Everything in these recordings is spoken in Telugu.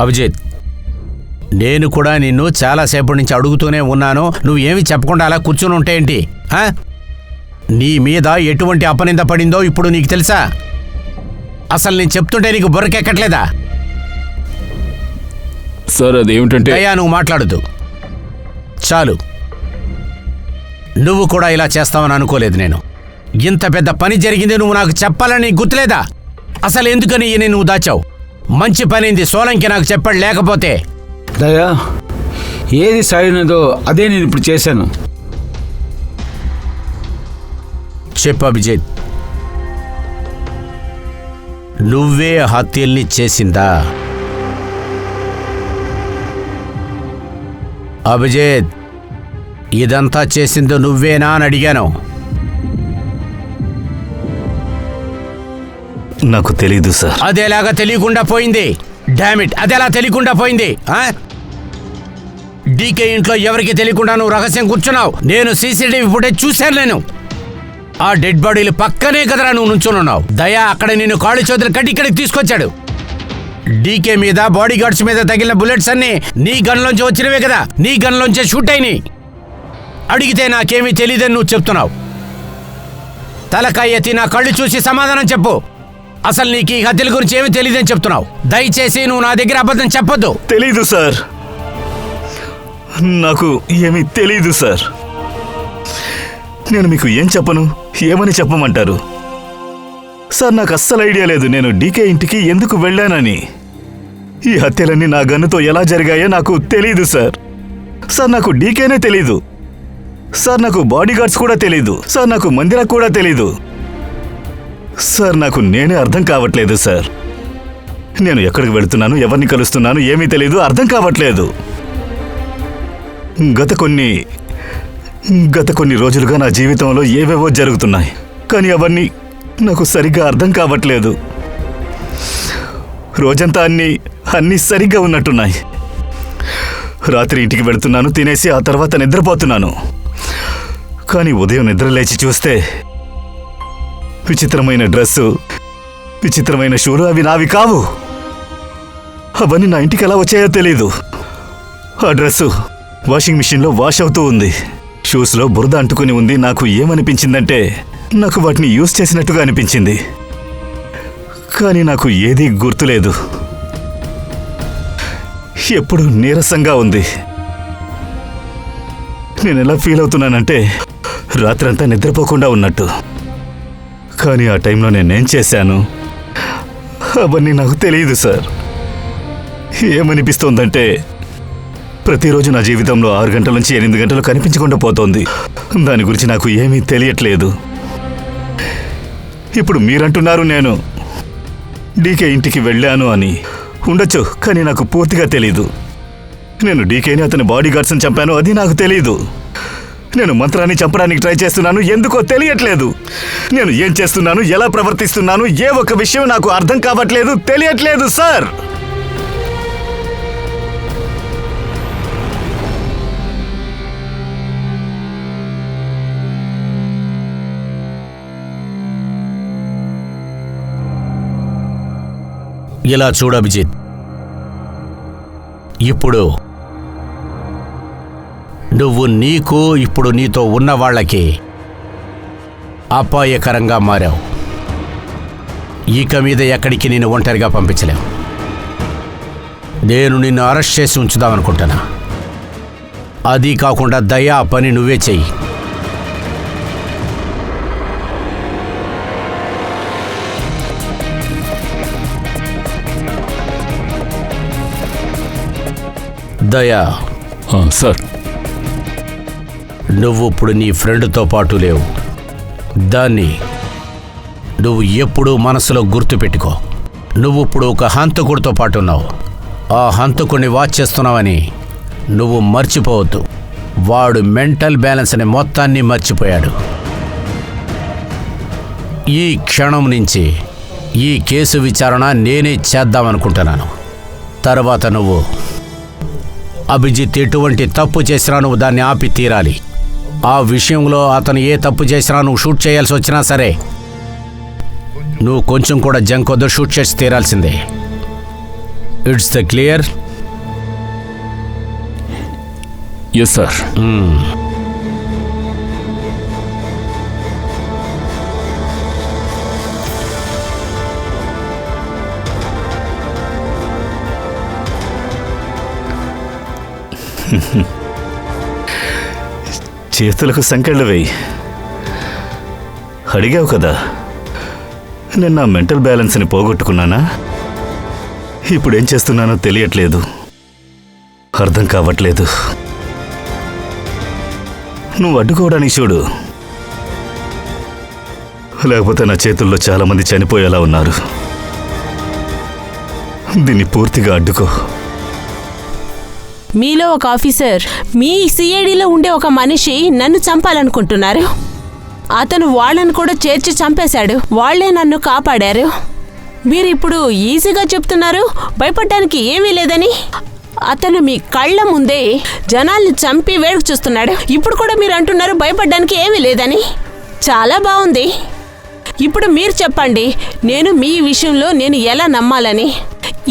అభిజిత్, నేను కూడా నిన్ను చాలాసేపటి నుంచి అడుగుతూనే ఉన్నాను. నువ్వేమి చెప్పకుండా అలా కూర్చుని ఉంటే ఏంటి? నీ మీద ఎటువంటి అపనింద పడిందో ఇప్పుడు నీకు తెలుసా? అసలు నేను చెప్తుంటే నీకు బుర్రకెక్కట్లేదా? సార్ అదేమిటంటే అయ్యా, నువ్వు మాట్లాడద్దు. చాలు. నువ్వు కూడా ఇలా చేస్తావని అనుకోలేదు నేను. ఇంత పెద్ద పని జరిగింది నువ్వు నాకు చెప్పాలని గుర్తులేదా? అసలు ఎందుకని ఈయన నువ్వు దాచావు? మంచి పనింది, సోలంకి నాకు చెప్పాడు. లేకపోతే దయా, ఏది సరైనదో అదే నేను ఇప్పుడు చేశాను. చెప్పు అభిజిత్, నువ్వే హత్యల్ని చేసిందా? అభిజిత్, ఇదంతా చేసిందో నువ్వేనా అని అడిగాను. నాకు తెలీదు సార్. అదేలాగా తెలియకుండా పోయింది. డామిట్, అదెలా తెలియకుండా పోయింది? డీకే ఇంట్లో ఎవరికి తెలియకుండా నువ్వు రహస్యం కూర్చున్నావు. నేను సీసీటీవీ ఫుటేజ్ చూశాను. నేను ఆ డెడ్ బాడీలు పక్కనే కదరా నువ్వు నుంచున్నావు. దయా అక్కడ నిన్ను కాళ్ళు చేతులు కట్టి ఇక్కడికి తీసుకొచ్చాడు. డీకే మీద, బాడీ గార్డ్స్ మీద తగిలిన బుల్లెట్స్ అన్నీ నీ గన్లోంచి వచ్చినవే కదా, నీ గన్లోంచే షూట్ అయినాయి. అడిగితే నాకేమీ తెలియదని నువ్వు చెప్తున్నావు. తలకాయ ఎత్తి నా కళ్ళు చూసి సమాధానం చెప్పు. అసలు నీకు ఈ హత్యల గురించి ఏమీ తెలియదని చెప్తున్నావు. దయచేసి నువ్వు నా దగ్గర అబద్ధం చెప్పొద్దు. తెలీదు సార్, నాకు ఏమీ తెలీదు సార్. నేను మీకు ఏం చెప్పను, ఏమని చెప్పమంటారు సార్? నాకు అస్సలు ఐడియా లేదు నేను డీకే ఇంటికి ఎందుకు వెళ్ళానని. ఈ హత్యలన్నీ నా గన్నుతో ఎలా జరిగాయో నాకు తెలీదు సార్. సార్ నాకు డీకేనే తెలీదు సార్. నాకు బాడీ గార్డ్స్ కూడా తెలీదు సార్. నాకు మందిరా కూడా తెలీదు సార్. నాకు నేనే అర్థం కావట్లేదు సార్. నేను ఎక్కడికి వెళుతున్నాను, ఎవరిని కలుస్తున్నాను ఏమీ తెలీదు, అర్థం కావట్లేదు. గత కొన్ని రోజులుగా నా జీవితంలో ఏవేవో జరుగుతున్నాయి, కానీ అవన్నీ నాకు సరిగ్గా అర్థం కావట్లేదు. రోజంతా అన్నీ సరిగ్గా ఉన్నట్టున్నాయి. రాత్రి ఇంటికి వెళుతున్నాను, తినేసి ఆ తర్వాత నిద్రపోతున్నాను. కానీ ఉదయం నిద్ర లేచి చూస్తే విచిత్రమైన డ్రెస్సు, విచిత్రమైన షూలు అవి నావి కావు. అవన్నీ నా ఇంటికి ఎలా వచ్చాయో తెలీదు. ఆ డ్రెస్సు వాషింగ్ మిషన్లో వాష్ అవుతూ ఉంది. షూస్లో బురద అంటుకుని ఉంది. నాకు ఏమనిపించిందంటే నాకు వాటిని యూజ్ చేసినట్టుగా అనిపించింది. కానీ నాకు ఏదీ గుర్తులేదు. ఎప్పుడు నీరసంగా ఉంది. నేను ఎలా ఫీల్ అవుతున్నానంటే రాత్రంతా నిద్రపోకుండా ఉన్నట్టు. కానీ ఆ టైంలో నేనేం చేశాను అవన్నీ నాకు తెలియదు సార్. ఏమనిపిస్తోందంటే ప్రతిరోజు నా జీవితంలో 6 గంటల నుంచి 8 గంటలు కనిపించకుండా పోతోంది. దాని గురించి నాకు ఏమీ తెలియట్లేదు. ఇప్పుడు మీరంటున్నారు నేను డీకే ఇంటికి వెళ్ళాను అని. ఉండొచ్చు, కానీ నాకు పూర్తిగా తెలీదు. నేను డీకేని అతని బాడీ గార్డ్స్ని చంపాను, అది నాకు తెలీదు. నేను మంత్రాన్ని చంపడానికి ట్రై చేస్తున్నాను, ఎందుకో తెలియట్లేదు. నేను ఏం చేస్తున్నాను, ఎలా ప్రవర్తిస్తున్నాను, ఏ ఒక్క విషయం నాకు అర్థం కావట్లేదు, తెలియట్లేదు సార్. ఇలా చూడు అభిజిత్, ఇప్పుడు నువ్వు ఇప్పుడు నీతో ఉన్న వాళ్ళకి అపాయకరంగా మారావు. ఇక మీద ఎక్కడికి నేను ఒంటరిగా పంపించలేవు. నేను నిన్ను అరెస్ట్ చేసి ఉంచుదామనుకుంటున్నా. అది కాకుండా దయా పని నువ్వే చెయ్యి. దయా సార్, నువ్వు ఇప్పుడు నీ ఫ్రెండ్తో పాటు లేవు. దాన్ని నువ్వు ఎప్పుడూ మనసులో గుర్తుపెట్టుకో. నువ్వు ఇప్పుడు ఒక హంతకుడితో పాటు ఉన్నావు. ఆ హంతకుడిని వాచ్ చేస్తున్నావని నువ్వు మర్చిపోవద్దు. వాడు మెంటల్ బ్యాలెన్స్ని మొత్తాన్ని మర్చిపోయాడు. ఈ క్షణం నుంచి ఈ కేసు విచారణ నేనే చేద్దామనుకుంటున్నాను. తర్వాత నువ్వు అభిజిత్ ఎటువంటి తప్పు చేసినా నువ్వు దాన్ని ఆపి తీరాలి. ఆ విషయంలో అతను ఏ తప్పు చేసినా నువ్వు షూట్ చేయాల్సి వచ్చినా సరే నువ్వు కొంచెం కూడా జంకొద్దు, షూట్ చేసి తీరాల్సిందే. It's the clear. Yes sir. చేతులకు సంకెళ్ళు వేయి. అడిగావు కదా, నేను నా మెంటల్ బ్యాలెన్స్ని పోగొట్టుకున్నానా? ఇప్పుడేం చేస్తున్నానో తెలియట్లేదు, అర్థం కావట్లేదు. నువ్వు అడ్డుకోవడానికి చూడు, లేకపోతే నా చేతుల్లో చాలామంది చనిపోయేలా ఉన్నారు. దీన్ని పూర్తిగా అడ్డుకో. మీలో ఒక ఆఫీసర్ మీ సిఐడిలో ఉండే ఒక మనిషి నన్ను చంపాలనుకుంటున్నారు. అతను వాళ్ళను కూడా చేర్చి చంపేశాడు. వాళ్లే నన్ను కాపాడారు. మీరిప్పుడు ఈజీగా చెప్తున్నారు భయపడడానికి ఏమీ లేదని. అతను మీ కళ్ళ ముందే జనాల్ని చంపి వేడుకు చూస్తున్నాడు. ఇప్పుడు కూడా మీరు అంటున్నారు భయపడడానికి ఏమీ లేదని. చాలా బాగుంది. ఇప్పుడు మీరు చెప్పండి, నేను మీ విషయంలో నేను ఎలా నమ్మాలని.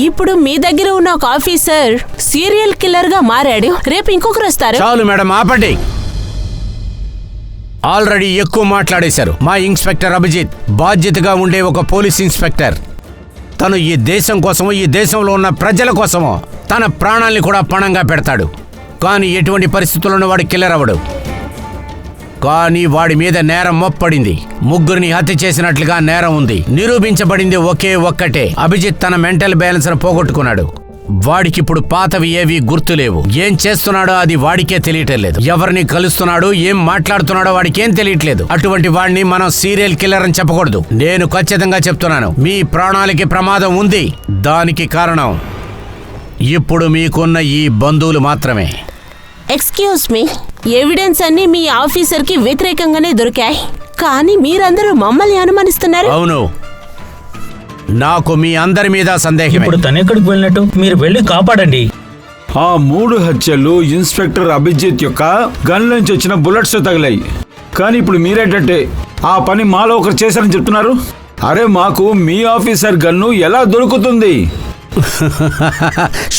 ఇప్పుడు మీ దగ్గర ఉన్న ఒక ఆఫీసర్ సీరియల్ కిల్లర్ గా మారాడు. రేపు ఇంకొకరు వస్తారు. చాలు మేడం, ఆపండి. ఆల్రెడీ ఎక్కువ మాట్లాడేశారు. మా ఇన్స్పెక్టర్ అభిజిత్ బాధ్యతగా ఉండే ఒక పోలీస్ ఇన్స్పెక్టర్. తను ఈ దేశం కోసమో ఈ దేశంలో ఉన్న ప్రజల కోసమో తన ప్రాణాల్ని కూడా పణంగా పెడతాడు. కానీ ఎటువంటి పరిస్థితుల్లోనూ వాడు కిల్లర్ అవ్వడు. కానీ వాడి మీద నేరం మోపబడింది. ముగ్గురిని హత్య చేసినట్లుగా నేరం ఉంది. నిరూపించబడింది ఒకే ఒక్కటే, అభిజిత్ తన మెంటల్ బ్యాలెన్స్ పోగొట్టుకున్నాడు. వాడికిప్పుడు పాతవి ఏవి గుర్తులేవు. ఏం చేస్తున్నాడో అది వాడికే తెలియటం లేదు. ఎవరిని కలుస్తున్నాడో ఏం మాట్లాడుతున్నాడో వాడికేం తెలియట్లేదు. అటువంటి వాడిని మనం సీరియల్ కిల్లర్ అని చెప్పకూడదు. నేను ఖచ్చితంగా చెప్తున్నాను, మీ ప్రాణాలకి ప్రమాదం ఉంది. దానికి కారణం ఇప్పుడు మీకున్న ఈ బంధువులు మాత్రమే. ఎక్స్క్యూజ్ మీ, ఎవిడెన్స్ అన్ని మీ ఆఫీసర్కి వ్యతిరేకంగానే దొరికాయి. కానీ మీరందరూ మమ్మల్ని అనుమానిస్తున్నారు. అవును, నాకు మీ అందరి మీద సందేహం. ఇప్పుడు తనెక్కడికి వెళ్ళినట్టు? మీరు వెళ్ళి కాపాడండి. ఆ 3 హత్యలు ఇన్స్పెక్టర్ అభిజిత్ యొక్క గన్ నుంచి వచ్చిన బుల్లెట్స్ తగిలాయి. కానీ ఇప్పుడు మీరేంటంటే ఆ పని మాలో ఒకరు చేశారని చెప్తున్నారు. అరే, మాకు మీ ఆఫీసర్ గన్ను ఎలా దొరుకుతుంది?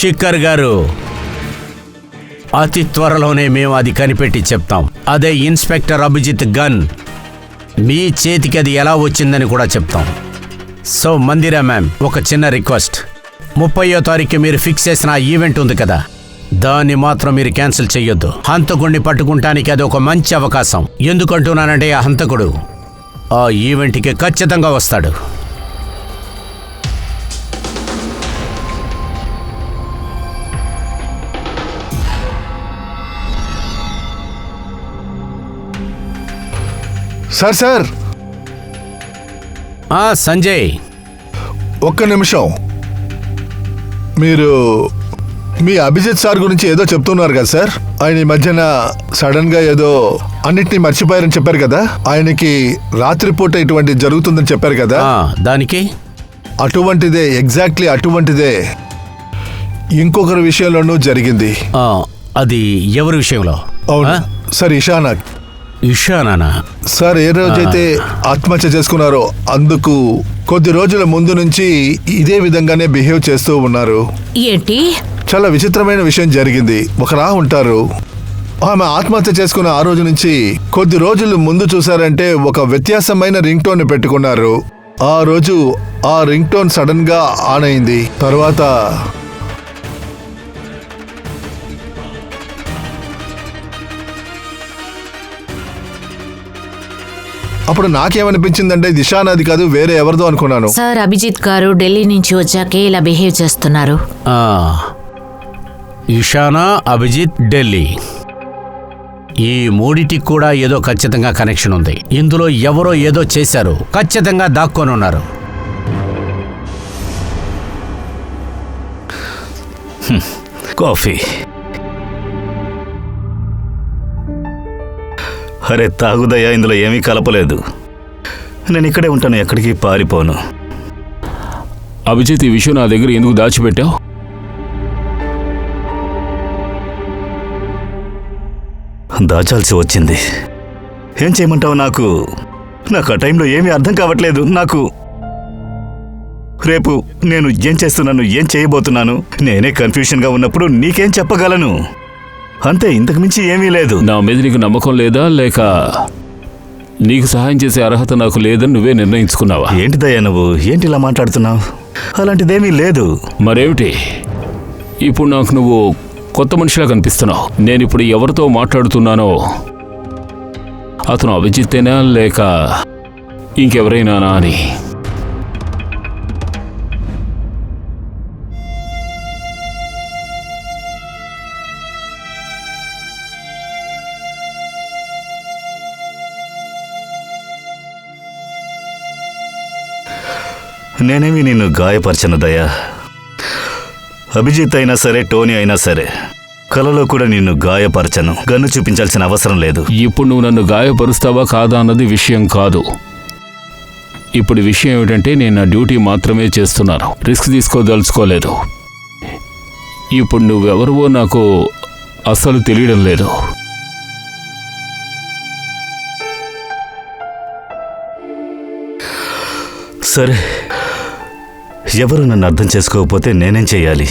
శిఖర్ గారు, అతి త్వరలోనే మేము అది కనిపెట్టి చెప్తాం. అదే ఇన్స్పెక్టర్ అభిజిత్ గన్ మీ చేతికి అది ఎలా వచ్చిందని కూడా చెప్తాం. సో మందిరా మ్యామ్, ఒక చిన్న రిక్వెస్ట్. 30వ తారీఖు మీరు ఫిక్స్ చేసిన ఆ ఈవెంట్ ఉంది కదా, దాన్ని మాత్రం మీరు క్యాన్సిల్ చెయ్యొద్దు. హంతకుడిని పట్టుకుంటానికి అది ఒక మంచి అవకాశం. ఎందుకంటున్నానంటే ఆ హంతకుడు ఆ ఈవెంట్కి ఖచ్చితంగా వస్తాడు. సార్ సంజయ్, ఒక్క నిమిషం. మీరు మీ అభిజిత్ సార్ గురించి ఏదో చెప్తున్నారు కదా సార్. ఆయన ఈ మధ్యన సడన్ గా ఏదో అన్నిటినీ మర్చిపోయారని చెప్పారు కదా. ఆయనకి రాత్రిపూట ఇటువంటి జరుగుతుందని చెప్పారు కదా. దానికి అటువంటిదే, ఎగ్జాక్ట్లీ అటువంటిదే ఇంకొకరి విషయంలోనూ జరిగింది. అది ఎవరి విషయంలో? అవునా సార్? ఇషానా సార్. ఏ రోజైతే ఆత్మహత్య చేసుకున్నారో అందుకు కొద్ది రోజుల ముందు నుంచి ఇదే విధంగానే బిహేవ్ చేస్తూ ఉన్నారు. ఏంటి? చాలా విచిత్రమైన విషయం జరిగింది. ఒకరా ఉంటారు. ఆమె ఆత్మహత్య చేసుకున్న ఆ రోజు నుంచి కొద్ది రోజులు ముందు చూసారంటే ఒక వ్యత్యాసమైన రింగ్ టోన్ పెట్టుకున్నారు. ఆ రోజు ఆ రింగ్ టోన్ సడన్ గా ఆన్ అయింది. తర్వాత అప్పుడు నాకేమనిపించిందంటే దిశానాది కాదు, వేరే ఎవరిదో అనుకున్నాను. సార్, అభిజిత్ గారు ఢిల్లీ నుంచి వచ్చాకే ఇలా బిహేవ్ చేస్తున్నారు. ఇషానా, అభిజిత్, ఢిల్లీ, ఈ మూడిటికి కూడా ఏదో ఖచ్చితంగా కనెక్షన్ ఉంది. ఇందులో ఎవరో ఏదో చేశారు, ఖచ్చితంగా దాక్కొని ఉన్నారు. కాఫీ. అరే తాగుదయ్యా, ఇందులో ఏమీ కలపలేదు. నేను ఇక్కడే ఉంటాను, ఎక్కడికి పారిపోను. అభిజిత్, ఈ విషయం నా దగ్గర ఎందుకు దాచిపెట్టావు? దాచాల్సి వచ్చింది. ఏం చేయమంటావు? నాకు ఆ టైంలో ఏమీ అర్థం కావట్లేదు. నాకు రేపు నేను ఏం చేస్తున్నాను, ఏం చేయబోతున్నాను నేనే కన్ఫ్యూషన్గా ఉన్నప్పుడు నీకేం చెప్పగలను? అంతే, ఇంతకు మించి ఏమీ లేదు. నా మీద నీకు నమ్మకం లేదా, లేక నీకు సహాయం చేసే అర్హత నాకు లేదని నువ్వే నిర్ణయించుకున్నావా? ఏంటి దయ్యా నువ్వు, ఏంటి ఇలా మాట్లాడుతున్నావు? అలాంటిదేమీ లేదు. మరేమిటి? ఇప్పుడు నాకు నువ్వు కొత్త మనిషిలా కనిపిస్తున్నావు. నేను ఇప్పుడు ఎవరితో మాట్లాడుతున్నానో అతను అభిజిత్తేనా లేక ఇంకెవరైనానా అని. నేనేమి నిన్ను గాయపరచను దయా. అభిజిత్ అయినా సరే, టోనీ అయినా సరే, కలలో కూడా నిన్ను గాయపరచను. గన్ను చూపించాల్సిన అవసరం లేదు. ఇప్పుడు నువ్వు నన్ను గాయపరుస్తావా కాదా అన్నది విషయం కాదు. ఇప్పుడు విషయం ఏమిటంటే నేను నా డ్యూటీ మాత్రమే చేస్తున్నాను, రిస్క్ తీసుకోదలుచుకోలేదు. ఇప్పుడు నువ్వెవరివో నాకు అస్సలు తెలియడం లేదు. సరే, ఎవరు నన్ను అర్థం చేసుకోకపోతే నేనేం చెయ్యాలి?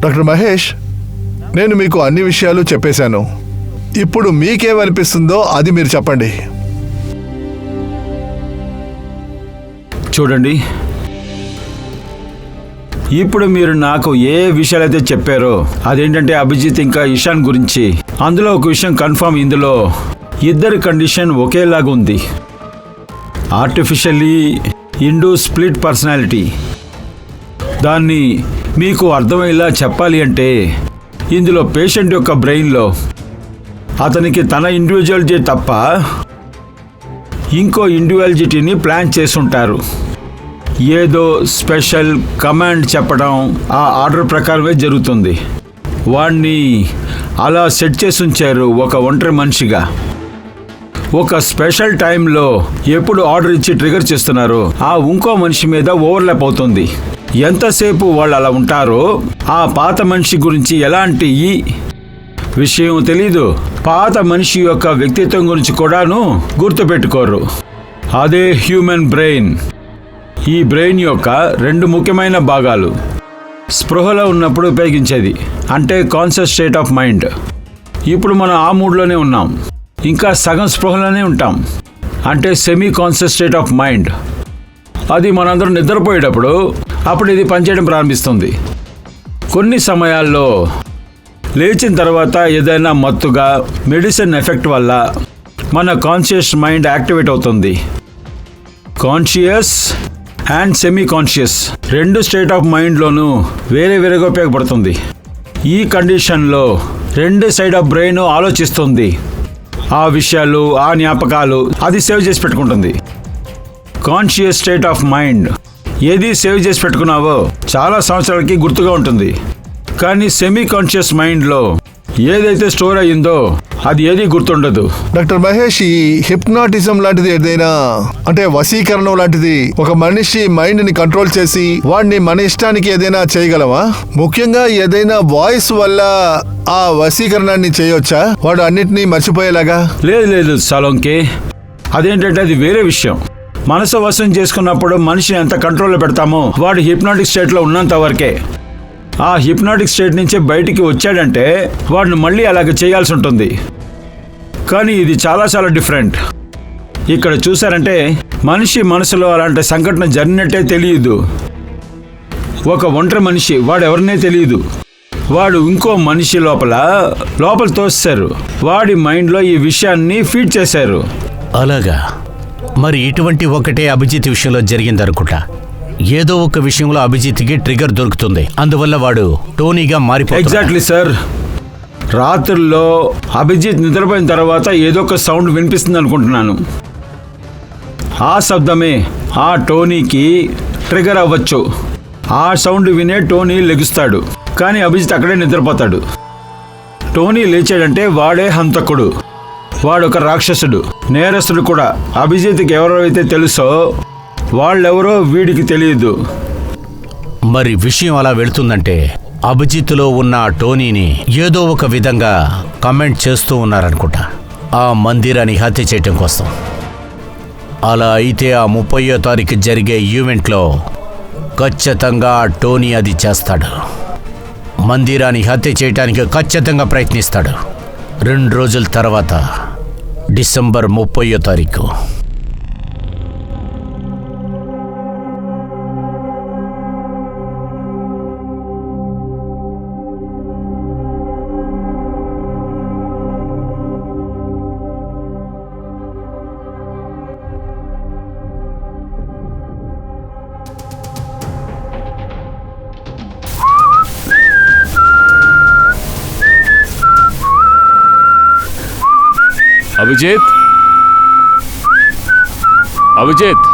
డాక్టర్ మహేష్, నేను మీకు అన్ని విషయాలు చెప్పేశాను. ఇప్పుడు మీకేమనిపిస్తుందో అది మీరు చెప్పండి. చూడండి, ఇప్పుడు మీరు నాకు ఏ విషయాలైతే చెప్పారో అదేంటంటే అభిజిత్ ఇంకా ఇషాన్ గురించి, అందులో ఒక విషయం కన్ఫర్మ్, ఇందులో ఇద్దరి కండిషన్ ఒకేలాగా ఉంది. Artificially induce split personality. దాన్ని మీకు అర్థమయ్యేలా చెప్పాలి అంటే ఇందులో పేషెంట్ యొక్క బ్రెయిన్లో అతనికి తన ఇండివిజువాలిటీ తప్ప ఇంకో ఇండివిజువాలిటీని ప్లాన్ చేసుంటారు. ఏదో స్పెషల్ కమాండ్ చెప్పడం ఆ ఆర్డర్ ప్రకారమే జరుగుతుంది. వాణ్ణి అలా సెట్ చేసి ఉంచారు ఒక ఒంటరి మనిషిగా. ఒక స్పెషల్ టైంలో ఎప్పుడు ఆర్డర్ ఇచ్చి ట్రిగర్ చేస్తున్నారో ఆ ఇంకో మనిషి మీద ఓవర్లాప్ అవుతుంది. ఎంతసేపు వాళ్ళు అలా ఉంటారో ఆ పాత మనిషి గురించి ఎలాంటి విషయం తెలీదు. పాత మనిషి యొక్క వ్యక్తిత్వం గురించి కూడాను గుర్తుపెట్టుకోరు. అదే హ్యూమన్ బ్రెయిన్. ఈ బ్రెయిన్ యొక్క రెండు ముఖ్యమైన భాగాలు స్పృహలో ఉన్నప్పుడు ఉపయోగించేది, అంటే కాన్షియస్ స్టేట్ ఆఫ్ మైండ్. ఇప్పుడు మనం ఆ మూడ్లోనే ఉన్నాం. ఇంకా సగం స్పృహలోనే ఉంటాం, అంటే semi conscious state of mind. అది మనందరం నిద్రపోయేటప్పుడు అప్పుడు ఇది పనిచేయడం ప్రారంభిస్తుంది. కొన్ని సమయాల్లో లేచిన తర్వాత ఏదైనా మత్తుగా మెడిసిన్ ఎఫెక్ట్ వల్ల మన కాన్షియస్ మైండ్ యాక్టివేట్ అవుతుంది. కాన్షియస్ అండ్ సెమీ కాన్షియస్ రెండు స్టేట్ ఆఫ్ మైండ్లోనూ వేరే వేరేగా ఉపయోగపడుతుంది. ఈ కండిషన్లో రెండు సైడ్ ఆఫ్ బ్రెయిన్ ఆలోచిస్తుంది. ఆ విషయాలు, ఆ జ్ఞాపకాలు అది సేవ్ చేసి పెట్టుకుంటుంది. కాన్షియస్ స్టేట్ ఆఫ్ మైండ్ ఏది సేవ్ చేసి పెట్టుకున్నావో చాలా సంవత్సరాలకి గుర్తుగా ఉంటుంది. కానీ సెమీ కాన్షియస్ మైండ్లో ఏదైతే స్టోర్ అయ్యిందో అది ఏది గుర్తుండదు. డాక్టర్ మహేష్, ఈ హిప్నాటిజం లాంటిది ఏదైనా, అంటే వశీకరణం లాంటిది, ఒక మనిషి మైండ్ ని కంట్రోల్ చేసి వాడిని మన ఇష్టానికి ఏదైనా చేయగలమా? ముఖ్యంగా ఏదైనా వాయిస్ వల్ల ఆ వశీకరణాన్ని చేయొచ్చా, వాడు అన్నిటినీ మర్చిపోయేలాగా? లేదు సలోంకి, అదేంటంటే అది వేరే విషయం. మనసు వశం చేసుకున్నప్పుడు మనిషిని ఎంత కంట్రోల్లో పెడతామో వాడు హిప్నాటిక్ స్టేట్లో ఉన్నంత వరకే. ఆ హిప్నాటిక్ స్టేట్ నుంచి బయటికి వచ్చాడంటే వాడిని మళ్ళీ అలాగ చేయాల్సి ఉంటుంది. కానీ ఇది చాలా చాలా డిఫరెంట్. ఇక్కడ చూసారంటే మనిషి మనసులో అలాంటి సంఘటన జరిగినట్టే తెలియదు. ఒక ఒంటరి మనిషి, వాడు ఎవరినే తెలియదు. వాడు ఇంకో మనిషి లోపల తోస్తారు. వాడి మైండ్లో ఈ విషయాన్ని ఫీడ్ చేశారు. అలాగా? మరి ఇటువంటి ఒకటే అభిజిత్ విషయంలో జరిగిందనుకుంటా. ఏదో ఒక విషయంలో అభిజిత్కి ట్రిగర్ దొరుకుతుంది, అందువల్ల వాడు టోనీగా మారిపోతాడు. Exactly sir. రాత్రుల్లో అభిజిత్ నిద్రపోయిన తర్వాత ఏదో ఒక సౌండ్ వినిపిస్తుంది అనుకుంటున్నాను. ఆ శబ్దమే ఆ టోనీకి ట్రిగర్ అవ్వచ్చు. ఆ సౌండ్ వినే టోనీ లెగుస్తాడు, కానీ అభిజిత్ అక్కడే నిద్రపోతాడు. టోనీ లేచాడంటే వాడే హంతకుడు, వాడొక రాక్షసుడు, నేరస్తుడు కూడా. అభిజిత్కి ఎవరైతే తెలుసో వాళ్ళెవరో వీడికి తెలియదు. మరి విషయం అలా వెళుతుందంటే అభిజిత్తులో ఉన్న ఆ టోనీని ఏదో ఒక విధంగా కమెంట్ చేస్తూ ఉన్నారనుకుంటా ఆ మందిరాన్ని హత్య చేయటం కోసం. అలా అయితే ఆ 30వ తారీఖు జరిగే ఈవెంట్లో ఖచ్చితంగా ఆ టోనీ అది చేస్తాడు. మందిరాన్ని హత్య చేయటానికి ఖచ్చితంగా ప్రయత్నిస్తాడు. 2 రోజుల తర్వాత డిసెంబర్ 30వ తారీఖు. అభిజిత్, అభిజిత్,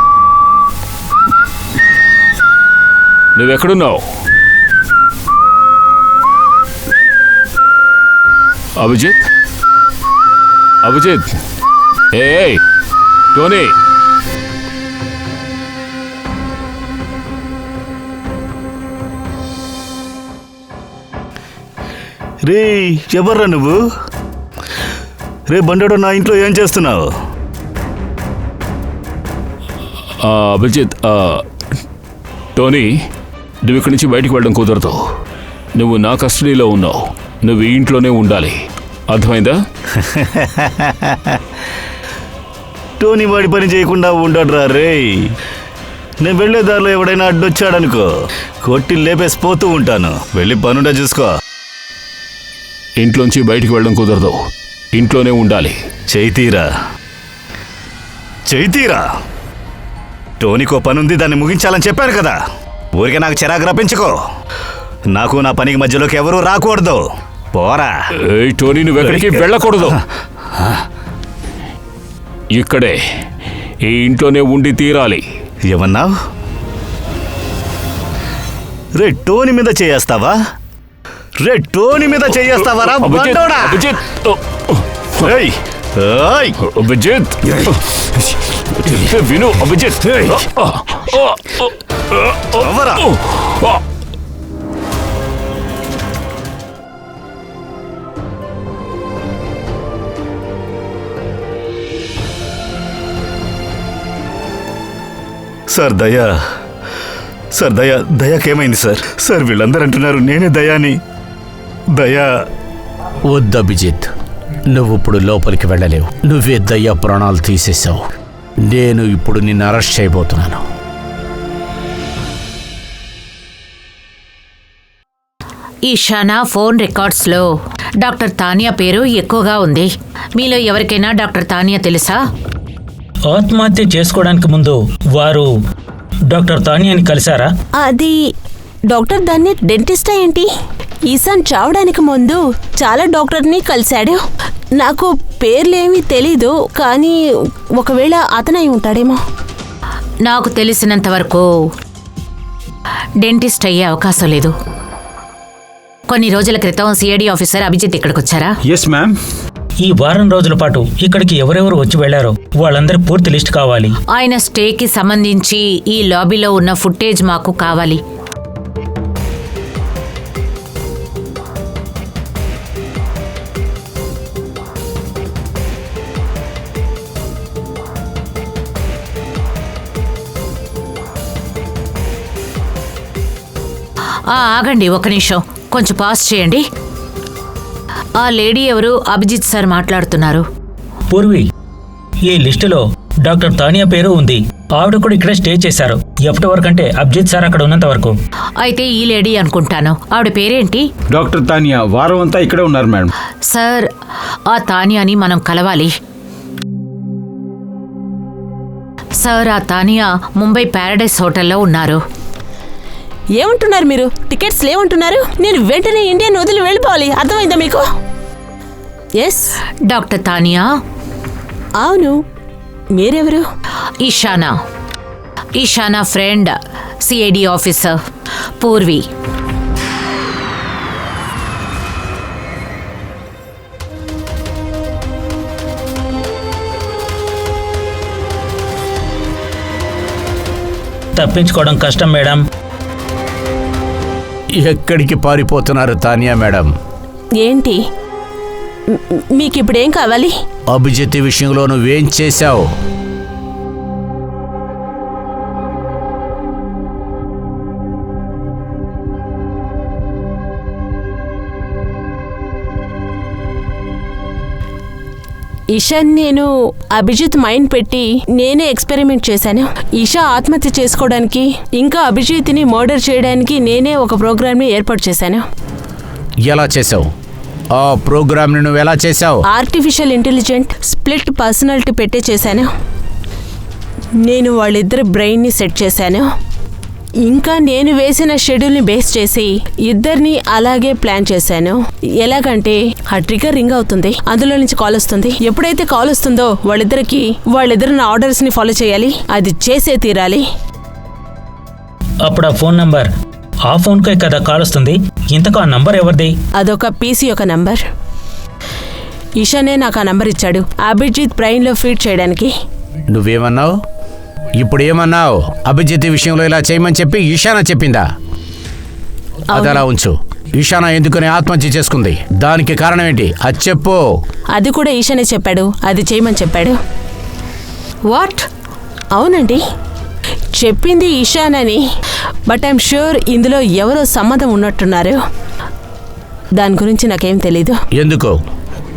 నువ్వెక్కడున్నావు? అభిజిత్, అభిజిత్, ఏయ్ టోనీ, రే ఎవర్రా నువ్వు? రే బండోడు, నా ఇంట్లో ఏం చేస్తున్నావు? అభిజిత్, టోనీ, నువ్వు ఇక్కడి నుంచి బయటికి వెళ్ళడం కుదరదు. నువ్వు నా కస్టడీలో ఉన్నావు. నువ్వు ఈ ఇంట్లోనే ఉండాలి, అర్థమైందా? టోనీ వాడి పని చేయకుండా ఉండడురా రే. నేను వెళ్లే దారిలో ఎవడైనా అడ్డొచ్చాడనుకో, కొట్టి లేపేసి పోతూ ఉంటాను. వెళ్ళి పనుండా చూసుకో. ఇంట్లోంచి బయటికి వెళ్ళడం కుదరదు, ఇంట్లోనే ఉండాలి. చైతీరా, చైతీరా, టోనీకో పనుంది, దాన్ని ముగించాలని చెప్పాను కదా. ఊరికే నాకు చిరాకు రప్పించుకో. నాకు నా పనికి మధ్యలోకి ఎవరూ రాకూడదు. పోరా. ఏయ్ టోనీ, నువ్వు ఎక్కడికి వెళ్ళకూడదు. ఇక్కడే ఈ ఇంట్లోనే ఉండి తీరాలి. ఏమన్నావు? రే టోనీ మీద చేయేస్తావా? రే టోనీ మీద చేయేస్తావారా బండోడా? అభిజిత్, ఏయ్, ఏయ్, అభిజిత్, విను అభిజిత్. ఎవరా? సార్ దయా, సార్ దయా, దయాకేమైంది సార్? సార్ వీళ్ళందరూ అంటున్నారు నేనే దయాని. దయా. వద్దు అభిజిత్, నువ్వు ఇప్పుడు లోపలికి వెళ్ళలేవు. నువ్వే దయ్య ప్రాణాలు తీసేసావు. నేను ఇప్పుడు నిన్ను అరెస్ట్ చేయబోతున్నాను. ఈశానా ఫోన్ రికార్డ్స్లో డాక్టర్ తానియా పేరు ఎక్కువగా ఉంది. మీలో ఎవరికైనా డాక్టర్ తానియా తెలుసా? ఆత్మహత్య చేసుకోవడానికి ముందు వారు డాక్టర్ తానియాని కలిశారా? అది డాక్టర్ దాన్ని డెంటిస్టా ఏంటి? ఈశాన్ చావడానికి ముందు చాలా డాక్టర్ని కలిశాడు. నాకు పేర్లేమీ తెలీదు, కానీ ఒకవేళ అతనై ఉంటాడేమో. నాకు తెలిసినంత వరకు డెంటిస్ట్ అయ్యే అవకాశం లేదు. కొన్ని రోజుల క్రితం సిఐడి ఆఫీసర్ అభిజిత్ ఇక్కడికి వచ్చారా? Yes ma'am. ఈ వారం రోజుల పాటు ఇక్కడికి ఎవరెవరు వచ్చి వెళ్లారో వాళ్ళందరి పూర్తి లిస్ట్ కావాలి. ఆయన స్టేకి సంబంధించి ఈ లాబీలో ఉన్న ఫుటేజ్ మాకు కావాలి. ఆగండి, ఒక నిమిషం, కొంచెం పాస్ చేయండి. ఆ లేడీ ఎవరు? అభిజిత్ సార్ మాట్లాడుతున్నారు. పూర్వి, ఈ లిస్టులో డాక్టర్ తానియా పేరు ఉంది. ఆవిడ కూడా ఇక్కడ స్టే చేశారు. ఎప్పటి వరకు అంటే అభిజిత్ సార్ అక్కడ ఉన్నంత వరకు. అయితే ఈ లేడీ అనుకుంటాను. ఆవిడ పేరేంటి? డాక్టర్ తానియా వారం అంతా ఇక్కడే ఉన్నారు మేడం. సార్, ఆ తానియాని మనం కలవాలి. సార్, ఆ తానియా ముంబై ప్యారడైస్ హోటల్లో ఉన్నారు. ఏమంటున్నారు మీరు? టికెట్స్ లేవంటున్నారు. నేను వెంటనే ఇండియన్ వదిలి వెళ్ళిపోవాలి, అర్థమైందా మీకు? Yes, doctor Tania. అవును. మీరెవరు? Ishana, Ishana friend, CID officer Purvi. తప్పించుకోవడం కష్టం మేడం. ఎక్కడికి పారిపోతున్నారు తానియా మేడం? ఏంటి మీకు ఇప్పుడేం కావాలి? అభిజిత్ విషయంలో నువ్వేం చేశావు? ఇషాన్ నేను అభిజిత్ మైండ్ పెట్టి నేనే ఎక్స్పెరిమెంట్ చేశాను. ఇషా ఆత్మహత్య చేసుకోవడానికి ఇంకా అభిజిత్ని మర్డర్ చేయడానికి నేనే ఒక ప్రోగ్రామ్ని ఏర్పాటు చేశాను. ఎలా చేసావు? ఆ ప్రోగ్రామ్ని నువ్వు ఎలా చేసావు? ఆర్టిఫిషియల్ ఇంటెలిజెంట్ స్ప్లిట్ పర్సనాలిటీ పెట్టే చేశాను. నేను వాళ్ళిద్దరి బ్రెయిన్ని సెట్ చేశాను. ఇంకా నేను వేసిన షెడ్యూల్ని బేస్ చేసి ఇద్దరిని అలాగే ప్లాన్ చేశాను. ఎలాగంటే ఆ ట్రిగర్ రింగ్ అవుతుంది, అందులో నుంచి కాల్ వస్తుంది. ఎప్పుడైతే కాల్ వస్తుందో వాళ్ళిద్దరు నా ఆర్డర్స్ని ఫాలో చేయాలి, అది చేసే తీరాలి. అప్పుడు ఆ ఫోన్ నంబర్, ఆ ఫోన్కే కదా కాల్ వస్తుంది. ఇంతకు ఆ నంబర్ ఎవరిది? అదొక పీసీ యొక్క నంబర్. ఇషానే నాకు ఆ నంబర్ ఇచ్చాడు అభిజిత్ బ్రెయిన్లో ఫీడ్ చేయడానికి. నువ్వేమన్నావు? ఇప్పుడు ఏమన్నావు? అభిజిత్ విషయంలో ఇలా చేయమని చెప్పి ఇషానా చెప్పిందా? అది అలా ఉంచు. ఇషానా ఎందుకని ఆత్మహత్య చేసుకుంది? దానికి కారణం ఏంటి? అది చెప్పు. అది కూడా ఈశానే చెప్పాడు, అది చేయమని చెప్పాడు. వాట్? అవునండి, చెప్పింది ఈశాన్ అని, బట్ ఐఎమ్ ష్యూర్ ఇందులో ఎవరో సంబంధం ఉన్నట్టున్నారు. దాని గురించి నాకేం తెలీదు. ఎందుకు?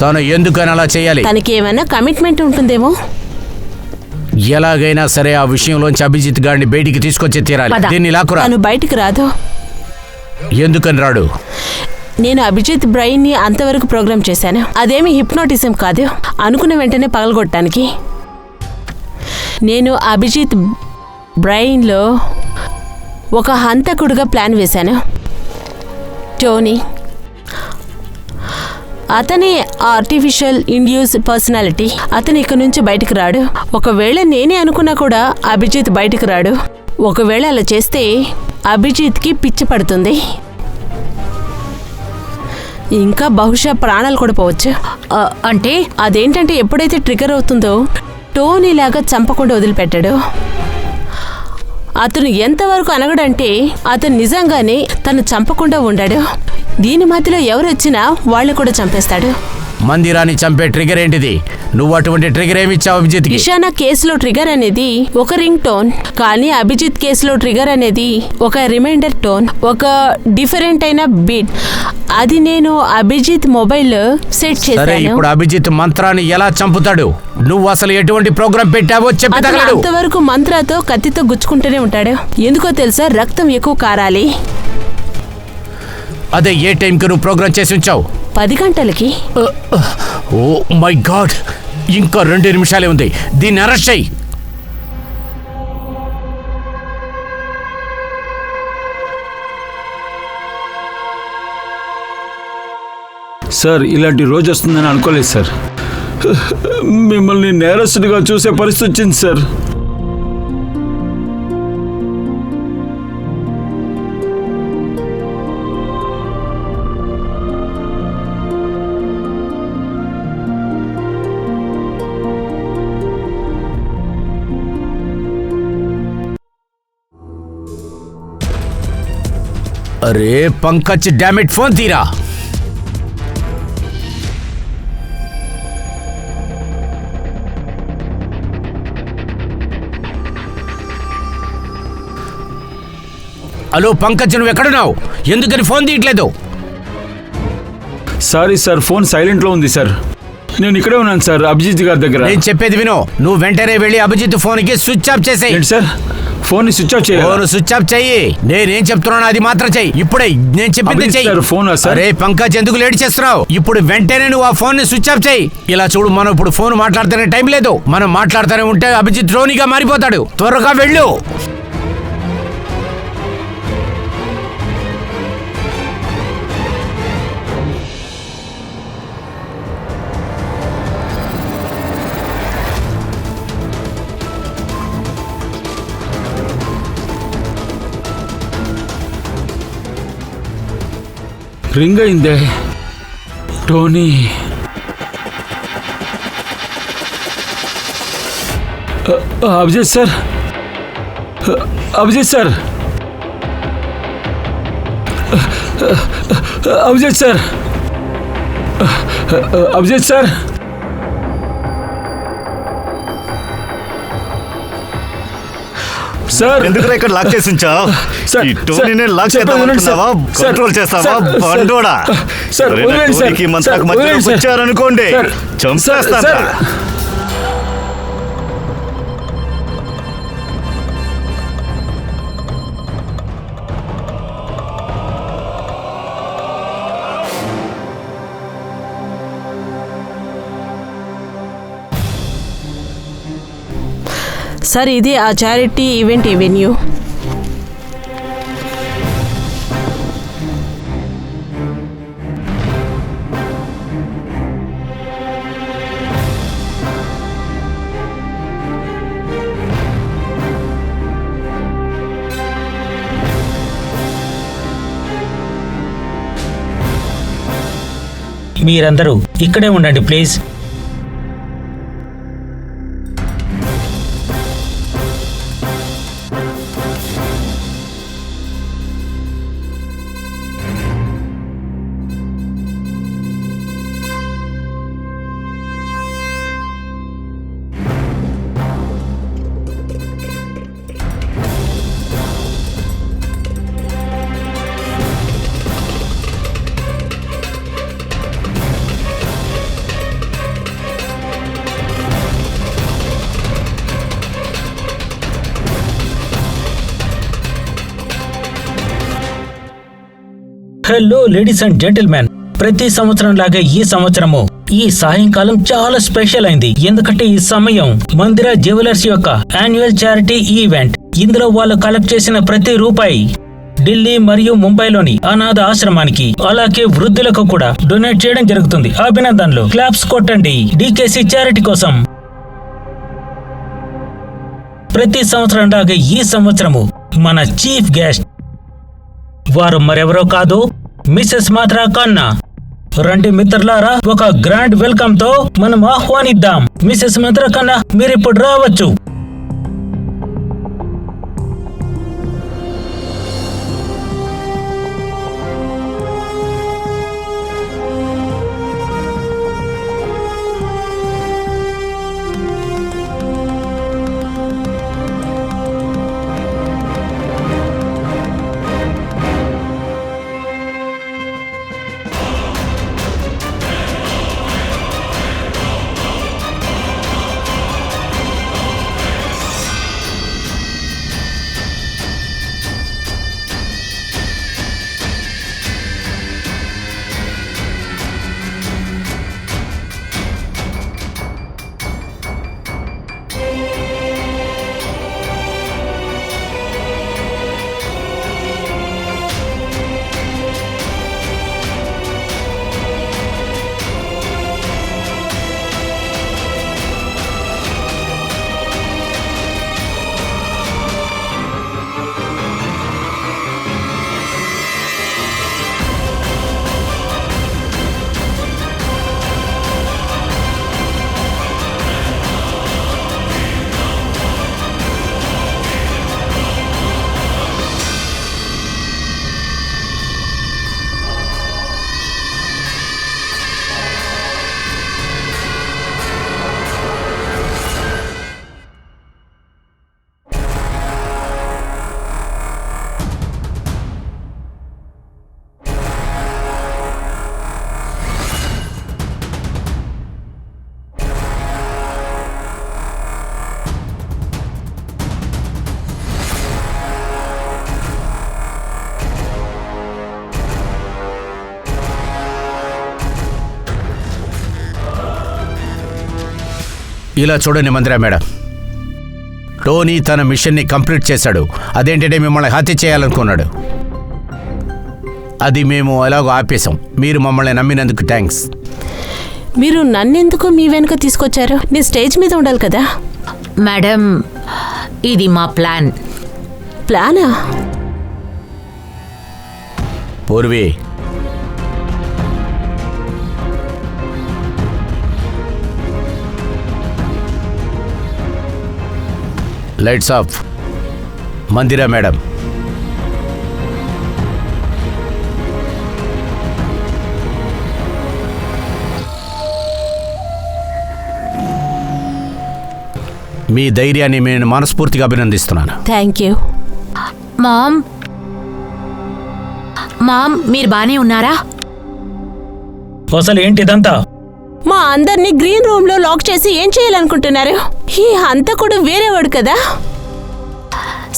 తను ఎందుకని అలా చేయాలి? తనకి ఏమైనా కమిట్మెంట్ ఉంటుందేమో. ఎలాగైనా సరే ఆ విషయంలోంచి అభిజిత్ గారిని బయటికి తీసుకొచ్చి తీరాలి. దీన్ని లాక్కురా. తను బయటికి రాదు. ఎందుకని రాడు? నేను అభిజిత్ బ్రెయిన్ని అంతవరకు ప్రోగ్రామ్ చేశాను. అదేమి హిప్నోటిజం కాదు, అనుకున్న వెంటనే పగలగొట్టడానికి. నేను అభిజిత్ బ్రెయిన్లో ఒక హంతకుడుగా ప్లాన్ వేశాను. టోనీ అతనే ఆర్టిఫిషియల్ ఇండ్యూస్ పర్సనాలిటీ. అతను ఇక్కడ నుంచి బయటకు రాడు. ఒకవేళ నేనే అనుకున్నా కూడా అభిజిత్ బయటకు రాడు. ఒకవేళ అలా చేస్తే అభిజిత్కి పిచ్చి పడుతుంది, ఇంకా బహుశా ప్రాణాలు కూడా పోవచ్చు. అంటే అదేంటంటే ఎప్పుడైతే ట్రిగర్ అవుతుందో టోనీలాగా చంపకుండా వదిలిపెట్టాడు. అతను ఎంతవరకు అనగడంటే అతను నిజంగానే తను చంపకుండా ఉండాడు. దీని మధ్యలో ఎవరొచ్చినా వాళ్ళు కూడా చంపేస్తాడు. మందిరాన్ని చంపే ట్రిగర్ ఏంటిది? నువ్వు అటువంటి ట్రిగర్ ఏమి ఇచ్చావు అభిజిత్కి? ఇషానా కేసులో ట్రిగర్ అనేది ఒక రింగ్ టోన్, కానీ అభిజిత్ కేసులో ట్రిగర్ అనేది ఒక రిమైండర్ టోన్, ఒక డిఫరెంట్ అయిన బీట్. అది నేను అభిజిత్ మొబైల్ సెట్ చేశాను. ఇప్పుడు అభిజిత్ మంత్రాన్ని ఎలా చంపుతాడు? నువ్వు అసలు ఎటువంటి ప్రోగ్రామ్ పెట్టావో చెప్పి తగలడు. అంతవరకు మంత్రాతో కత్తితో గుచ్చుకుంటూనే ఉంటాడు. ఎందుకో తెలుసా? రక్తం ఎక్కువ కారాలి. అదే ఏ టైంకి నువ్వు ప్రోగ్రామ్ చేసి ఉంచావు? 10 గంటలకి. ఓ మై గాడ్, ఇంకా 2 నిమిషాలే ఉంది. దీన్ని అరెస్ట్ చెయ్యి. సార్, ఇలాంటి రోజు వస్తుందని అనుకోలేదు సార్. మిమ్మల్ని నేరస్తుడిగా చూసే పరిస్థితి వచ్చింది సార్. అరే పంకజ్, డామిట్, ఫోన్ తీరా. హలో పంకజ్, నువ్వు ఎక్కడున్నావు? ఎందుకని ఫోన్ తీయట్లేదు? సారీ సార్, ఫోన్ సైలెంట్లో ఉంది సార్. నేను ఇక్కడే ఉన్నాను సార్, అభిజిత్ గారి దగ్గర. నేను చెప్పేది విను. నువ్వు వెంటనే వెళ్ళి అభిజిత్ ఫోన్కి స్విచ్ ఆఫ్ చేసేయ్. ఏంటి సార్, ఫోన్ స్విచ్ ఆఫ్ చేయాలి? ఫోన్ స్విచ్ ఆఫ్ చెయ్యి. నేనేం చెప్తున్నాను అది మాత్రం చెయ్యి. ఇప్పుడే నేను చెప్పింది చెయ్యి. అరే పంకజ్, ఎందుకు లేట్ చేస్తున్నావు? ఇప్పుడు వెంటనే నువ్వు ఆ ఫోన్ ని స్విచ్ ఆఫ్ చెయ్యి. ఇలా చూడు, మనం ఇప్పుడు ఫోన్ మాట్లాడుతూనే టైం లేదు. మనం మాట్లాడుతూనే ఉంటే అభిజిత్ రోనిగా మారిపోతాడు. త్వరగా వెళ్ళు. రింగ్ అయిందే. Tony, Abhijit sir, Abhijit sir, Abhijit sir, Abhijit sir, sir ఎందుకు ఇక్కడ లాక్ చేసి ఉంచావ్? సార్, ఈ టోనీనే లాక్ సార్, చేద్దాం వదలండి సార్. అనుకున్నావా? సార్, కంట్రోల్ చేస్తావా? సార్, బండోడా. సార్, ఎవరైనా వదలండి సార్. టోనీకి మంత్రాలకు సార్, మధ్యలో వదలండి సార్. వచ్చారనుకోండి, సార్, చంపేస్తాను. సార్. సార్ ఇది ఆ చారిటీ ఈవెంట్ ఎవెన్యూ. మీరందరూ ఇక్కడే ఉండండి please. Hello ladies and gentlemen, ప్రతి సంవత్సరం లాగే ఈ సంవత్సరము ఈ సాయంకాలం చాలా స్పెషల్ అయింది. ఎందుకంటే ఈ సమయం మందిరా జ్యువెలర్స్ యొక్క యాన్యువల్ చారిటీ ఈవెంట్. ఇందులో వాళ్ళు కలెక్ట్ చేసిన ప్రతి రూపాయి ఢిల్లీ మరియు ముంబైలోని అనాథ ఆశ్రమానికి, అలాగే వృద్ధులకు కూడా డొనేట్ చేయడం జరుగుతుంది. అభినందనలు, క్లాప్స్ కొట్టండి డీకేసీ చారిటీ కోసం. ప్రతి సంవత్సరం లాగే ఈ సంవత్సరము మన చీఫ్ గెస్ట్ వారు మరెవరో కాదు, మిసెస్ మాత్రా ఖన్నా. రండి మిత్రులారా, ఒక గ్రాండ్ వెల్కమ్ తో మనం ఆహ్వానిద్దాం. మిసెస్ మాత్రా ఖన్నా, మీరిప్పుడు రావచ్చు. ఇలా చూడండి మందిరా మేడం, టోనీ తన మిషన్ని కంప్లీట్ చేశాడు. అదేంటంటే మిమ్మల్ని హత్య చేయాలనుకున్నాడు. అది మేము ఎలాగో ఆపేశాం. మీరు మమ్మల్ని నమ్మినందుకు థ్యాంక్స్. మీరు నన్నెందుకు మీ వెనుక తీసుకొచ్చారు? నేను స్టేజ్ మీద ఉండాలి కదా. మేడం, ఇది మా ప్లాన్. ప్లానా? Purvi, lights off. Mandira madam, మీ ధైర్యాన్ని నేను మనస్ఫూర్తిగా అభినందిస్తున్నాను. Thank you. మామ్ మామ్ మీరు బానే ఉన్నారా? అసలు ఏంటి ఇదంతా? మా అందరినీ గ్రీన్ రూమ్ లో లాక్ చేసి ఏం చేయాలనుకుంటున్నారు? ఈ హంతకుడు వేరేవాడు కదా.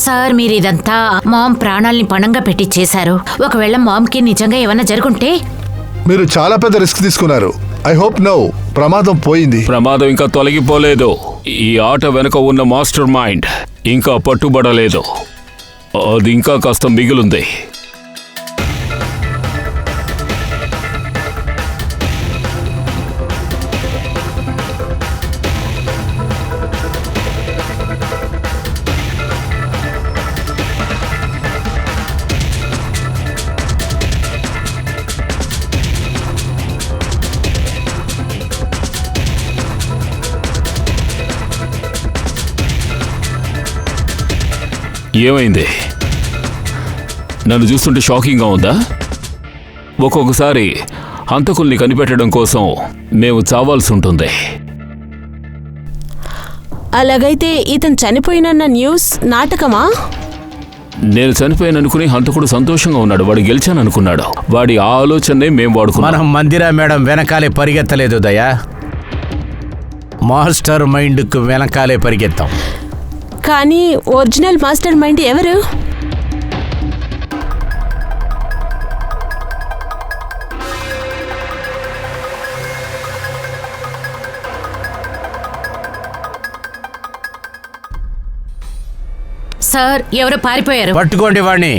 సార్ మీరు ఇదంతా మామ్ ప్రాణాల్ని పణంగా పెట్టి చేశారు. ఒకవేళ మామ్కి నిజంగా ఏమైనా జరుగుంటే? మీరు చాలా పెద్ద రిస్క్ తీసుకున్నారు. ఐ హోప్ నో ప్రమాదం పోయింది. ప్రమాదం ఇంకా తొలగిపోలేదు. ఈ ఆట వెనుక ఉన్న మాస్టర్ మైండ్ ఇంకా పట్టుబడలేదు. అది ఇంకా కాస్త మిగిలుంది. ఏమైంది? నన్ను చూస్తుంటే షాకింగ్గా ఉందా? ఒక్కొక్కసారి హంతకుల్ని కనిపెట్టడం కోసం మేము చావాల్సి ఉంటుంది. అలాగైతే ఇతను చనిపోయినన్న న్యూస్ నాటకమా? నేను చనిపోయాననుకుని హంతకుడు సంతోషంగా ఉన్నాడు. వాడు గెలిచాననుకున్నాడు. వాడి ఆ ఆలోచనే మేము వాడుకున్నాం. మనం మందిరా మేడం వెనకాలే పరిగెత్తలేదు దయా, మాస్టర్ మైండ్కు వెనకాలే పరిగెత్తాం. కానీ ఒరిజినల్ మాస్టర్ మైండ్ ఎవరు? సార్ ఎవరో పారిపోయారు. పట్టుకోండి వాణ్ణి.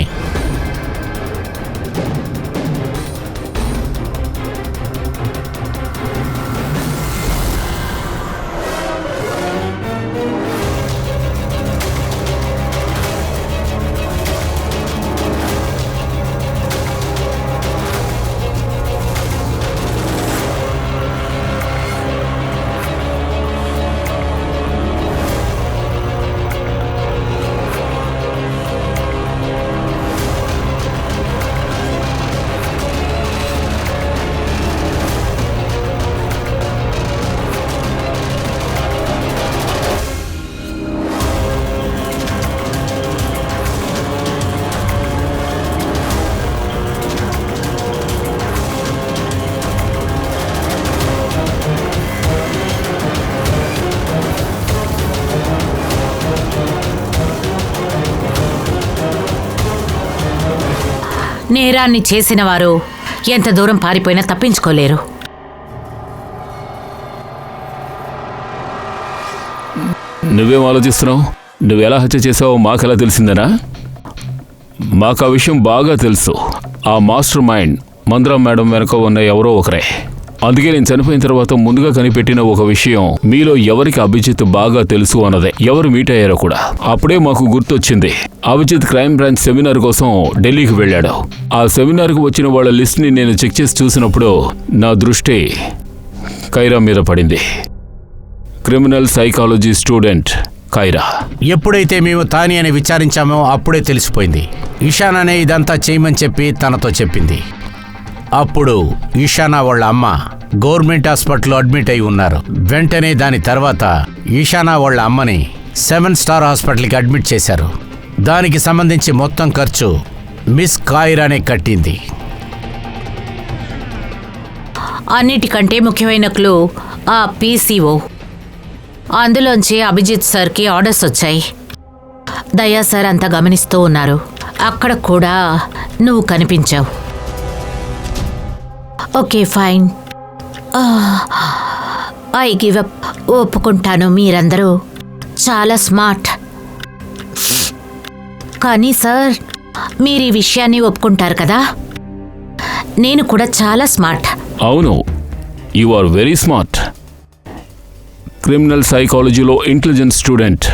నేరాన్ని చేసిన వారు ఎంత దూరం పారిపోయినా తప్పించుకోలేరు. నువ్వేం ఆలోచిస్తున్నావు? నువ్వు ఎలా హత్య చేసావో మాకెలా తెలిసిందనా? మాకు ఆ విషయం బాగా తెలుసు. ఆ మాస్టర్ మైండ్ మందిరా మేడం వెనుక ఉన్న ఎవరో ఒకరే. అందుకే నేను చనిపోయిన తర్వాత ముందుగా కనిపెట్టిన ఒక విషయం, మీలో ఎవరికి అభిజిత్ బాగా తెలుసు అన్నదే. ఎవరు మీట్ అయ్యారో కూడా. అప్పుడే మాకు గుర్తొచ్చింది, అభిజిత్ క్రైమ్ బ్రాంచ్ సెమినార్ కోసం ఢిల్లీకి వెళ్ళాడు. ఆ సెమినార్కు వచ్చిన వాళ్ళ లిస్ట్ని నేను చెక్ చేసి చూసినప్పుడు నా దృష్టి కైరా మీద పడింది. Criminal psychology student Kiara. ఎప్పుడైతే మేము తానియాని విచారించామో అప్పుడే తెలిసిపోయింది. ఇషానానే ఇదంతా చేయమని చెప్పి తనతో చెప్పింది. అప్పుడు ఈశానా వాళ్ళ అమ్మ గవర్నమెంట్ హాస్పిటల్లో అడ్మిట్ అయి ఉన్నారు. వెంటనే దాని తర్వాత ఈశానా వాళ్ళ అమ్మని 7 స్టార్ హాస్పిటల్కి అడ్మిట్ చేశారు. దానికి సంబంధించి మొత్తం ఖర్చు మిస్ కైరానే కట్టింది. అన్నిటికంటే ముఖ్యమైన క్లూ ఆ పీసీఓ. అందులోంచి అభిజిత్ సార్కి ఆర్డర్స్ వచ్చాయి. దయా సార్ అంతా గమనిస్తూ ఉన్నారు. అక్కడ కూడా నువ్వు కనిపించావు. Okay fine, I give up. ఒప్పుకుంటాను, మీరందరూ చాలా స్మార్ట్. కానీ సార్, మీరు ఈ విషయాన్ని ఒప్పుకుంటారు కదా, నేను కూడా చాలా స్మార్ట్. అవును, you are very smart. Criminal సైకాలజీలో ఇంటెలిజెంట్ స్టూడెంట్.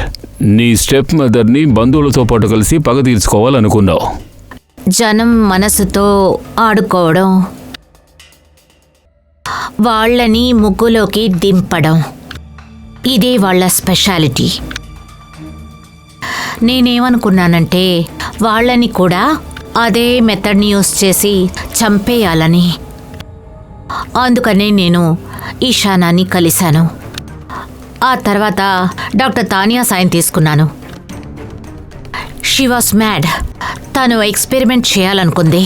నీ స్టెప్ మదర్ని బంధువులతో పాటు కలిసి పగ తీర్చుకోవాలనుకున్నావు. జనం మనసుతో ఆడుకోవడం, వాళ్ళని ముగ్గులోకి దింపడం, ఇదే వాళ్ళ స్పెషాలిటీ. నేనేమనుకున్నానంటే వాళ్ళని కూడా అదే మెథడ్ని యూస్ చేసి చంపేయాలని. అందుకనే నేను ఈశానాని కలిశాను. ఆ తర్వాత డాక్టర్ తానియా సాయం తీసుకున్నాను. She was mad. తను ఎక్స్పెరిమెంట్ చేయాలనుకుంది.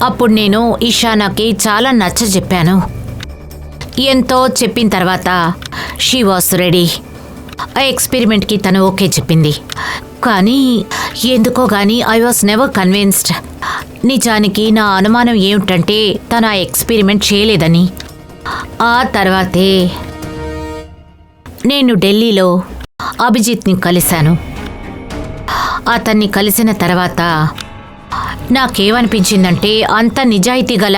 అప్పుడు నేను ఇషానాకి చాలా నచ్చజెప్పాను. ఎంతో చెప్పిన తర్వాత షీ వాస్ రెడీ. ఆ ఎక్స్పెరిమెంట్కి తను ఓకే చెప్పింది. కానీ ఎందుకో కానీ ఐ వాస్ నెవర్ కన్విన్స్డ్. నిజానికి నా అనుమానం ఏమిటంటే తను ఆ ఎక్స్పెరిమెంట్ చేయలేదని. ఆ తర్వాతే నేను ఢిల్లీలో అభిజిత్ని కలిశాను. అతన్ని కలిసిన తర్వాత నాకేమనిపించిందంటే అంత నిజాయితీ గల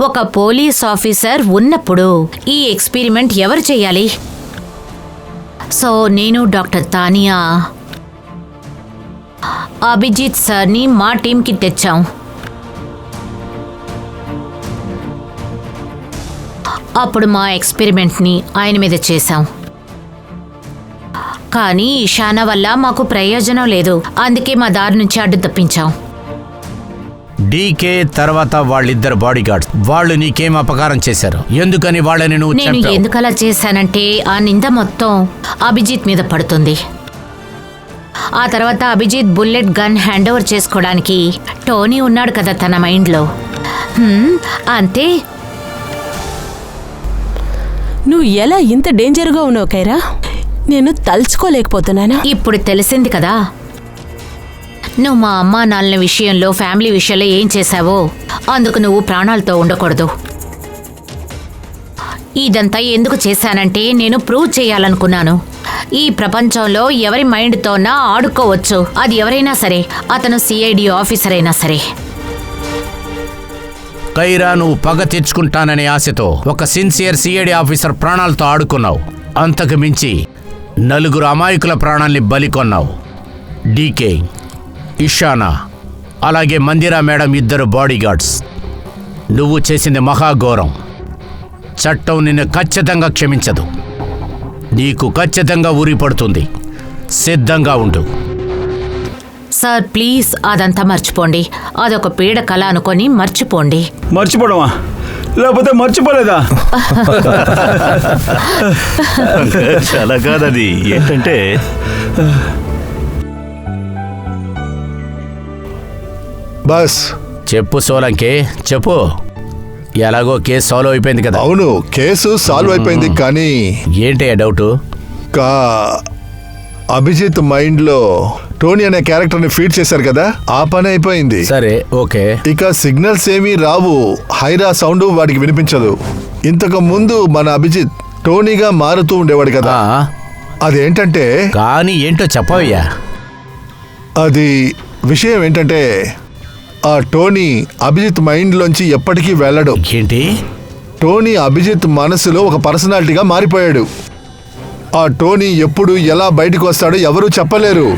ఒక పోలీస్ ఆఫీసర్ ఉన్నప్పుడు ఈ ఎక్స్పెరిమెంట్ ఎవరు చేయాలి? సో నేను డాక్టర్ తానియా అభిజిత్ సార్ని మా టీంకి తెచ్చాం. అప్పుడు మా ఎక్స్పెరిమెంట్ని ఆయన మీద చేశాం. కానీ ఇషానా వల్ల మాకు ప్రయోజనం లేదు. అందుకే మా దారి నుంచి అడ్డు తప్పించాం. డీకే తర్వాత వాళ్ళిద్దరు బాడీ గార్డ్స్ వాళ్ళు నీకేం అపకారం చేశారు? ఎందుకని వాళ్ళని నువ్వు నేను చంపావు? ఎందుకు అలా చేశానంటే ఆ నింద మొత్తం అభిజిత్ మీద పడుతుంది. ఆ తర్వాత Abhijit bullet gun hand over చేసుకోవడానికి టోనీ ఉన్నాడు కదా తన మైండ్లో. అంతే. నువ్వు ఎలా ఇంత డేంజర్గా ఉన్నావు కైరా? నేను తలుచుకోలేకపోతున్నాను. ఇప్పుడు తెలిసింది కదా నువ్వు మా అమ్మా నాన్నల విషయంలో, ఫ్యామిలీ విషయంలో ఏం చేశావో. అందుకు నువ్వు ప్రాణాలతో ఉండకూడదు. ఇదంతా ఎందుకు చేశానంటే నేను ప్రూవ్ చేయాలనుకున్నాను. ఈ ప్రపంచంలో ఎవరి మైండ్తోనా ఆడుకోవచ్చు. అది ఎవరైనా సరే, అతను సిఐడి ఆఫీసర్ అయినా సరే. కైరా, నువ్వు పగ తెచ్చుకుంటాననే ఆశతో ఒక సిన్సియర్ సిఐడి ఆఫీసర్ ప్రాణాలతో ఆడుకున్నావు. అంతకు మించి నలుగురు అమాయకుల ప్రాణాల్ని బలికొన్నావు. డీకే, ఇషానా, అలాగే మందిరా మేడం ఇద్దరు బాడీ గార్డ్స్. నువ్వు చేసింది మహాఘోరం. చట్టం నిన్ను ఖచ్చితంగా క్షమించదు. నీకు ఖచ్చితంగా ఉరి పడుతుంది. సిద్ధంగా ఉండు. సార్ ప్లీజ్ అదంతా మర్చిపోండి. అదొక పీడ కళ అనుకొని మర్చిపోండి. మర్చిపోవడమా? లేకపోతే మర్చిపోలేదా? చాలా కాదది. ఏంటంటే బస్ చెప్పు సోలంకే, చెప్పు. ఎలాగో కేసు సాల్వ్ అయిపోయింది కదా? అవును, కేసు సాల్వ్ అయిపోయింది. కానీ ఏంటయ్యా డౌటు? అభిజిత్ మైండ్ లో టోనీ అనే క్యారెక్టర్ ని ఫీడ్ చేశారు కదా, ఆ పని అయిపోయింది. సరే, ఓకే. ఇక సిగ్నల్స్ ఏమీ రావు. హైరా సౌండ్ వాడికి వినిపించదు. ఇంతకు ముందు మన అభిజిత్ టోనీగా మారుతూ ఉండేవాడు కదా. అదేంటంటే కానీ ఏంటో చెప్పవయ్యా. అది విషయం ఏంటంటే ఆ టోనీ అభిజిత్ మైండ్ లోంచి ఎప్పటికీ వెళ్ళడు. ఏంటి? టోనీ అభిజిత్ మనసులో ఒక పర్సనాలిటీగా మారిపోయాడు. ఆ టోనీ ఎప్పుడు ఎలా బయటకు వస్తాడో ఎవరూ చెప్పలేరు.